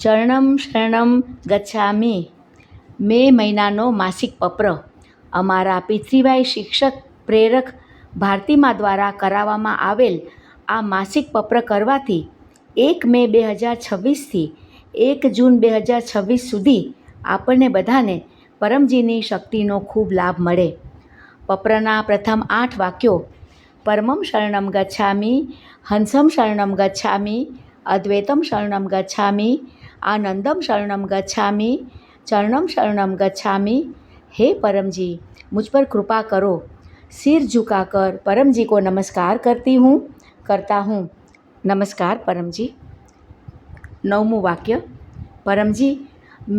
ચરણમ શરણમ ગચ્છામિ મે મહિનાનો માસિક પત્ર અમારા પિતૃભાઈ શિક્ષક પ્રેરક ભારતીમા દ્વારા કરાવવામાં આવેલ આ માસિક પત્ર કરવાથી 1 મે 2026થી 1 જૂન 2026 સુધી આપણને બધાને પરમજીની શક્તિનો ખૂબ લાભ મળે. પત્રના પ્રથમ 8 વાક્યો: પરમં શરણમ ગચ્છામિ, હંસમ શરણમ ગચ્છામિ, અદ્વૈતમ શરણમ ગચ્છામિ, આનંદમ શરણમ ગચ્છામિ, ચરણમ શરણમ ગચ્છામિ. हे परमजी, मुझ पर कृपा करो. सिर झुकाकर परमजी को नमस्कार करता हूँ. नमस्कार परमजी. 9મું વાક્ય: પરમજી,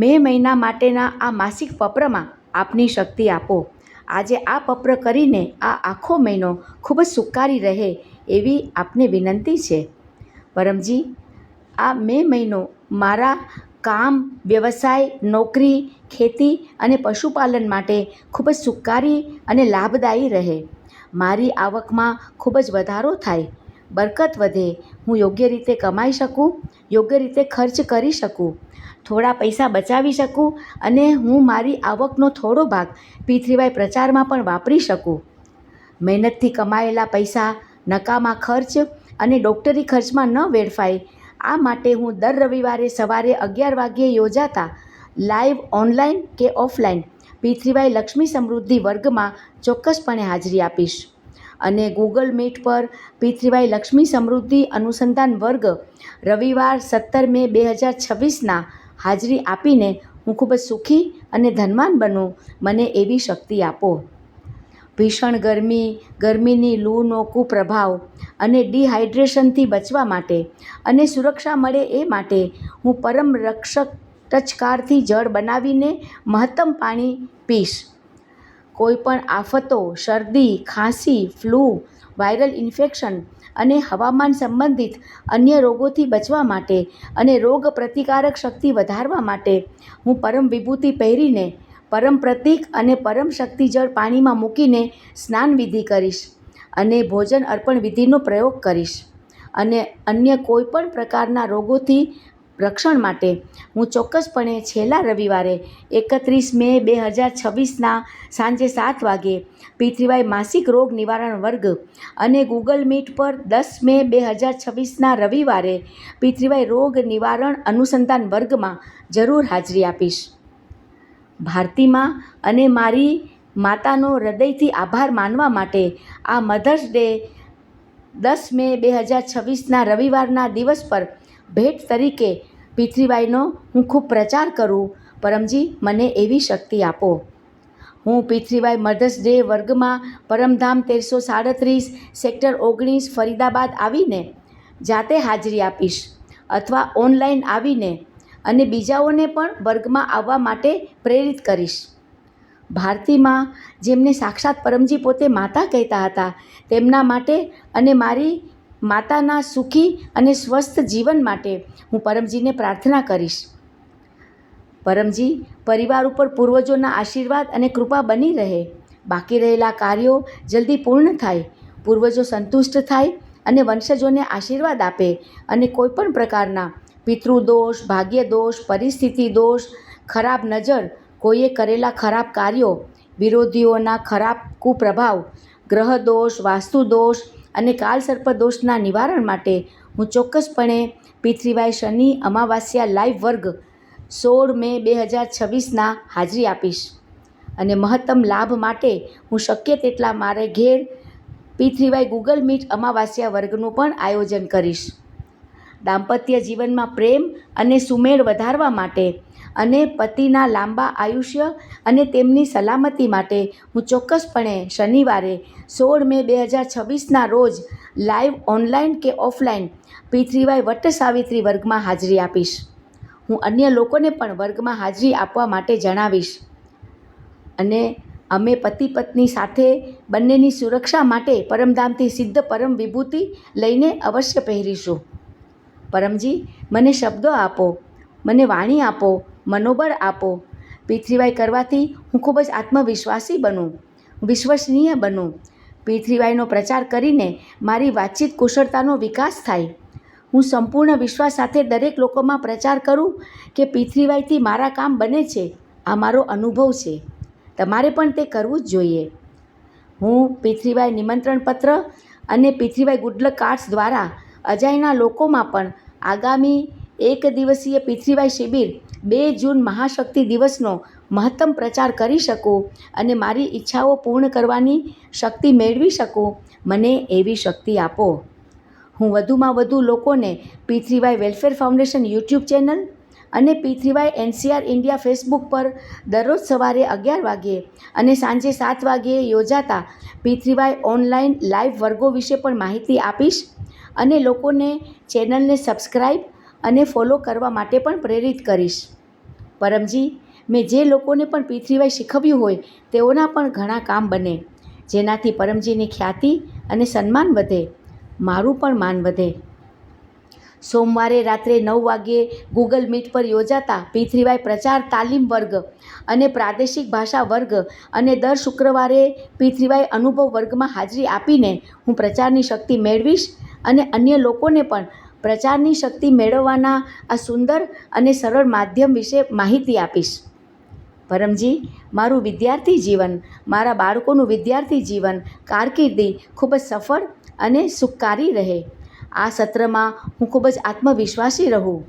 મે મહિના માટેના આ માસિક પત્રમાં આપની શક્તિ આપો. આજે આ પત્ર કરીને આ આખો મહિનો ખૂબ જ સુખારી રહે એવી આપને વિનંતી છે. પરમજી, આ મે મહિનો મારા કામ, વ્યવસાય, નોકરી, ખેતી અને પશુપાલન માટે ખૂબ જ સુખારી અને લાભદાયી રહે. મારી આવકમાં ખૂબ જ વધારો થાય, બરકત વધે, હું યોગ્ય રીતે કમાઈ શકું, યોગ્ય રીતે ખર્ચ કરી શકું, થોડા પૈસા બચાવી શકું અને હું મારી આવકનો થોડો ભાગ પિતૃભાઈ પ્રચારમાં પણ વાપરી શકું. મહેનતથી કમાયેલા પૈસા નકામા ખર્ચ અને ડૉક્ટરી ખર્ચમાં ન વેડફાય, આ માટે હું દર રવિવારે સવારે 11 વાગ્યે યોજાતા લાઈવ ઓનલાઈન કે ઓફલાઈન પિતૃભાઈ લક્ષ્મી સમૃદ્ધિ વર્ગમાં ચોક્કસપણે હાજરી આપીશ. અને ગૂગલ મીટ પર પિતૃભાઈ લક્ષ્મી સમૃદ્ધિ અનુસંધાન વર્ગ રવિવાર 17 મે 2026ના હાજરી આપીને હું ખૂબ જ સુખી અને ધનવાન બનું, મને એવી શક્તિ આપો. ભીષણ ગરમી, ગરમીની લૂનો કુપ્રભાવ અને ડિહાઇડ્રેશનથી બચવા માટે અને સુરક્ષા મળે એ માટે હું પરમ રક્ષક ટચકારથી જળ બનાવીને મહત્તમ પાણી પીશ. કોઈપણ આફતો, શરદી, ખાંસી, ફ્લૂ, વાયરલ ઇન્ફેક્શન અને હવામાન સંબંધિત અન્ય રોગોથી બચવા માટે અને રોગ પ્રતિકારક શક્તિ વધારવા માટે હું પરમ વિભૂતિ પહેરીને પરમ પ્રતીક અને પરમ શક્તિ જળ પાણીમાં મૂકીને સ્નાન વિધિ કરીશ અને ભોજન અર્પણ વિધિનો પ્રયોગ કરીશ. અને અન્ય કોઈપણ પ્રકારના રોગોથી રક્ષણ માટે હું ચોક્કસપણે છેલ્લા રવિવારે 31 મે 2026ના સાંજે 7 વાગ્યે પિતૃભાઈ માસિક રોગ નિવારણ વર્ગ અને ગૂગલ મીટ પર 10 મે 2026ના રવિવારે પિતૃભાઈ રોગ નિવારણ અનુસંધાન વર્ગમાં જરૂર હાજરી આપીશ. ભારતીમા અને મારી માતાનો હૃદયથી આભાર માનવા માટે આ મધર્સ ડે 10 મે 2026ના રવિવારના દિવસ પર ભેટ તરીકે પિતૃભાઈનો હું ખૂબ પ્રચાર કરું. પરમજી, મને એવી શક્તિ આપો. હું પિતૃભાઈ મધર્સ ડે વર્ગમાં પરમધામ 1337 સેક્ટર 19 ફરીદાબાદ આવીને જાતે હાજરી આપીશ અથવા ઓનલાઈન આવીને અને બીજાઓને પણ વર્ગમાં આવવા માટે પ્રેરિત કરીશ. ભારતીમા, જેમને સાક્ષાત પરમજી પોતે માતા કહેતા હતા, તેમના માટે અને મારી માતાના સુખી અને સ્વસ્થ જીવન માટે હું પરમજીને પ્રાર્થના કરીશ. પરમજી, પરિવાર ઉપર પૂર્વજોના આશીર્વાદ અને કૃપા બની રહે, બાકી રહેલા કાર્યો જલ્દી પૂર્ણ થાય, પૂર્વજો સંતુષ્ટ થાય અને વંશજોને આશીર્વાદ આપે અને કોઈપણ પ્રકારના પિતૃદોષ, ભાગ્યદોષ, પરિસ્થિતિ દોષ, ખરાબ નજર, કોઈએ કરેલા ખરાબ કાર્યો, વિરોધીઓના ખરાબ કુપ્રભાવ, ગ્રહ દોષ, વાસ્તુ દોષ અને કાળસર્પ દોષના નિવારણ માટે હું ચોક્કસપણે પિતૃભાઈ શનિ અમાવાસ્યા લાઈવ વર્ગ 16 મે 2026ના હાજરી આપીશ. અને મહત્તમ લાભ માટે હું શક્ય તેટલા મારે ઘેર પિતૃભાઈ ગૂગલ મીટ અમાવાસ્યા વર્ગનું પણ આયોજન કરીશ. દાંપત્ય જીવનમાં પ્રેમ અને સુમેળ વધારવા માટે અને પતિના લાંબા આયુષ્ય અને તેમની સલામતી માટે હું ચોક્કસપણે શનિવારે 16 મે 2026ના રોજ લાઈવ ઓનલાઈન કે ઓફલાઈન પિતૃભાઈ વટ સાવિત્રી વર્ગમાં હાજરી આપીશ. હું અન્ય લોકોને પણ વર્ગમાં હાજરી આપવા માટે જણાવીશ. અને અમે પતિ પત્ની સાથે બંનેની સુરક્ષા માટે પરમધામથી સિદ્ધ પરમ વિભૂતિ લઈને અવશ્ય પહેરીશું. પરમજી, મને શબ્દો આપો, મને વાણી આપો, મનોબળ આપો. પિતૃભાઈ કરવાથી હું ખૂબ જ આત્મવિશ્વાસી બનું, વિશ્વસનીય બનું. પિતૃભાઈનો પ્રચાર કરીને મારી વાતચીત કુશળતાનો વિકાસ થાય. હું સંપૂર્ણ વિશ્વાસ સાથે દરેક લોકોમાં પ્રચાર કરું કે પિતૃવાયથી મારા કામ બને છે. આ મારો અનુભવ છે. તમારે પણ તે કરવું જ જોઈએ. હું પિતૃવાય નિમંત્રણ પત્ર અને પિતૃવાય ગુડ લક કાર્ડ્સ દ્વારા અજાયના લોકોમાં પણ આગામી 1 દિવસીય પિતૃવાય શિબિર 2 જૂન મહાશક્તિ દિવસનો મહત્તમ પ્રચાર કરી શકું અને મારી ઈચ્છાઓ પૂર્ણ કરવાની શક્તિ મેળવી શકું. મને એવી શક્તિ આપો. હું વધુમાં વધુ લોકોને પિતૃવાય વેલફેર ફાઉન્ડેશન યુટ્યુબ ચેનલ અને પિતૃવાય NCR ઇન્ડિયા ફેસબુક પર દરરોજ સવારે 11 વાગ્યે અને સાંજે 7 વાગ્યે યોજાતા પિતૃવાય ઓનલાઈન લાઈવ વર્ગો વિશે પણ માહિતી આપીશ અને લોકોને ચેનલને સબસ્ક્રાઈબ અને ફોલો કરવા માટે પણ પ્રેરિત કરીશ. પરમજી, મેં જે લોકોને પણ પિતૃવાય શીખવ્યું હોય તેઓના પણ ઘણા કામ બને, જેનાથી પરમજીની ખ્યાતિ અને સન્માન વધે, મારું પણ માન વધે. સોમવારે રાત્રે 9 વાગ્યે ગૂગલ મીટ પર યોજાતા પિતૃવાય પ્રચાર તાલીમ વર્ગ અને પ્રાદેશિક ભાષા વર્ગ અને દર શુક્રવારે પિતૃવાય અનુભવ વર્ગમાં હાજરી આપીને હું પ્રચારની શક્તિ મેળવીશ અને અન્ય લોકોને પણ પ્રચારની શક્તિ મેળવવાના આ સુંદર અને સરળ માધ્યમ વિશે માહિતી આપીશ. પરમજી, મારું વિદ્યાર્થી જીવન, મારા બાળકોનું વિદ્યાર્થી જીવન, કારકિર્દી ખૂબ જ સફળ અને સુખકારી રહે. આ સત્રમાં હું ખૂબ જ આત્મવિશ્વાસી રહું.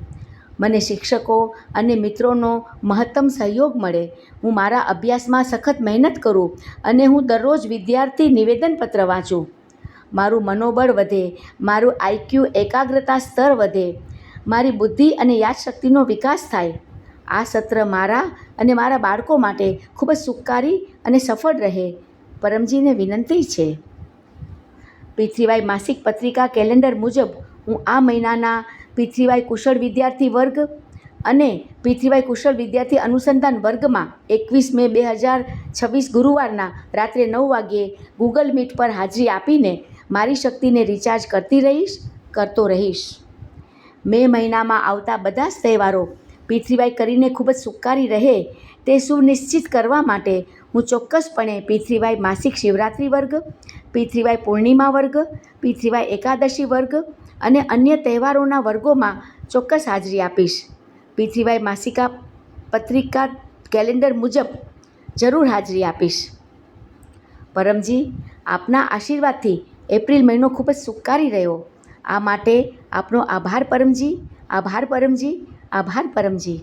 મને શિક્ષકો અને મિત્રોનો મહત્તમ સહયોગ મળે. હું મારા અભ્યાસમાં સખત મહેનત કરું અને હું દરરોજ વિદ્યાર્થી નિવેદનપત્ર વાંચું. મારું મનોબળ વધે, મારું IQ એકાગ્રતા સ્તર વધે, મારી બુદ્ધિ અને યાદશક્તિનો વિકાસ થાય. આ સત્ર મારા અને મારા બાળકો માટે ખૂબ જ સુખકારી અને સફળ રહે. પરમજીને વિનંતી છે. પિતૃવાય માસિક પત્રિકા કેલેન્ડર મુજબ હું આ મહિનાના પિતૃવાય કુશળ વિદ્યાર્થી વર્ગ અને પિતૃવાય કુશળ વિદ્યાર્થી અનુસંધાન વર્ગમાં 21 મે 2026 ગુરુવારના રાત્રે 9 વાગ્યે ગૂગલ મીટ પર હાજરી આપીને મારી શક્તિને રિચાર્જ કરતો રહીશ. મે મહિનામાં આવતા બધા જ તહેવારો પિતૃવાય કરીને ખૂબ જ સુખકારી રહે તે સુનિશ્ચિત કરવા માટે હું ચોક્કસપણે પિતૃવાય માસિક શિવરાત્રિ વર્ગ, પિતૃવાય પૂર્ણિમા વર્ગ, પિતૃવાય એકાદશી વર્ગ અને અન્ય તહેવારોના વર્ગોમાં ચોક્કસ હાજરી આપીશ. પિતૃવાય માસિકા પત્રિકા કેલેન્ડર મુજબ જરૂર હાજરી આપીશ. પરમજી, આપના આશીર્વાદથી એપ્રિલ મહિનો ખૂબ જ સુખકારી રહ્યો. આ માટે આપનો આભાર પરમજી, આભાર પરમજી, આભાર પરમજી.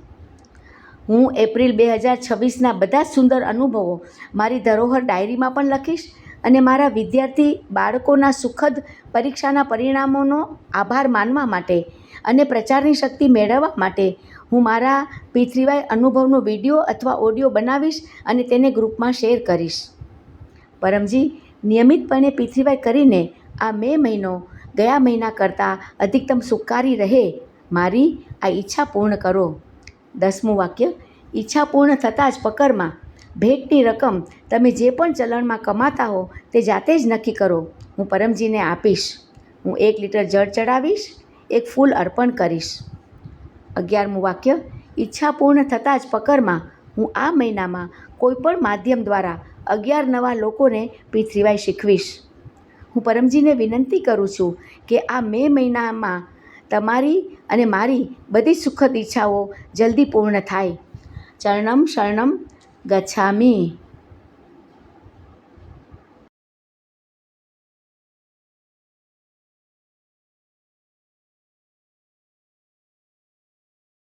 હું એપ્રિલ 2026ના બધા જ સુંદર અનુભવો મારી ધરોહર ડાયરીમાં પણ લખીશ અને મારા વિદ્યાર્થી બાળકોના સુખદ પરીક્ષાના પરિણામોનો આભાર માનવા માટે અને પ્રચારની શક્તિ મેળવવા માટે હું મારા પિતૃવાય અનુભવનો વિડીયો અથવા ઓડિયો બનાવીશ અને તેને ગ્રુપમાં શેર કરીશ. પરમજી, નિયમિતપણે પિતૃવાય કરીને આ મે મહિનો ગયા મહિના કરતાં અધિકતમ સુખકારી રહે. મારી આ ઈચ્છા પૂર્ણ કરો. 10મું વાક્ય. ઈચ્છા પૂર્ણ થતાં જ પકરમાં ભેટની રકમ તમે જે પણ ચલણમાં કમાતા હો તે જાતે જ નક્કી કરો. હું પરમજીને આપીશ. હું 1 લીટર જળ ચડાવીશ, 1 ફૂલ અર્પણ કરીશ. 11મું વાક્ય. ઈચ્છા પૂર્ણ થતાં જ પકરમાં હું આ મહિનામાં કોઈપણ માધ્યમ દ્વારા 11 નવા લોકોને પિતૃવાય શીખવીશ. હું પરમજીને વિનંતી કરું છું કે આ મે મહિનામાં તમારી અને મારી બધી સુખદ ઈચ્છાઓ જલ્દી પૂર્ણ થાય. ચરણમ શરણમ ગચ્છામિ.